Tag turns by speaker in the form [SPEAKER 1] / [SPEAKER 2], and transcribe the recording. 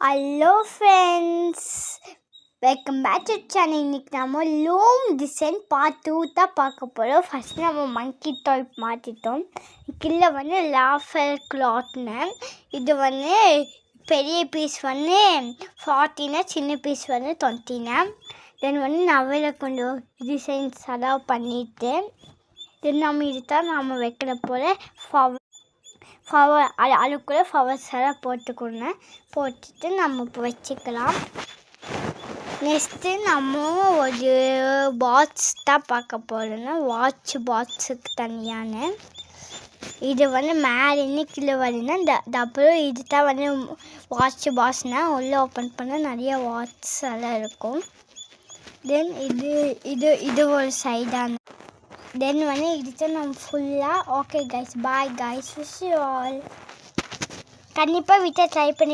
[SPEAKER 1] Hello friends, welcome back to channel. இன்றைக்கி நம்ம loom design part 2 தான் பார்க்க போகிறோம். ஃபஸ்ட் நம்ம மங்கி டாய் மாற்றிட்டோம். கீழே வந்து லாஃபர் கிளாத்னு, இது வந்து பெரிய பீஸ் வந்து 40, சின்ன பீஸ் வந்து 20. தென் வந்து நவையில் கொஞ்சம் டிசைன்ஸ் எல்லாம் பண்ணிவிட்டு தென் நம்ம இது தான் நம்ம வைக்கிற போல் அதுக்குள்ளே ஃப்ளவர்ஸ் எல்லாம் போட்டுட்டு நம்ம இப்போ வச்சுக்கலாம். நெக்ஸ்ட்டு நம்ம ஒரு பாக்ஸ் தான் பார்க்க போகிறோன்னா வாட்ச் பாக்ஸுக்கு தனியான இது வந்து மேலேருந்து கீழே வருதுன்னா அப்புறம் இது தான் வந்து வாட்ச் பாக்ஸ்னால் உள்ளே ஓப்பன் பண்ணால் நிறைய வாட்ச் எல்லாம் இருக்கும். தென் இது ஒரு சைடான தென் வந்து இது நம்ம ஃபுல்லாக okay guys, bye guys, wish you all. கண்டிப்பாக வீட்டை ட்ரை பண்ணி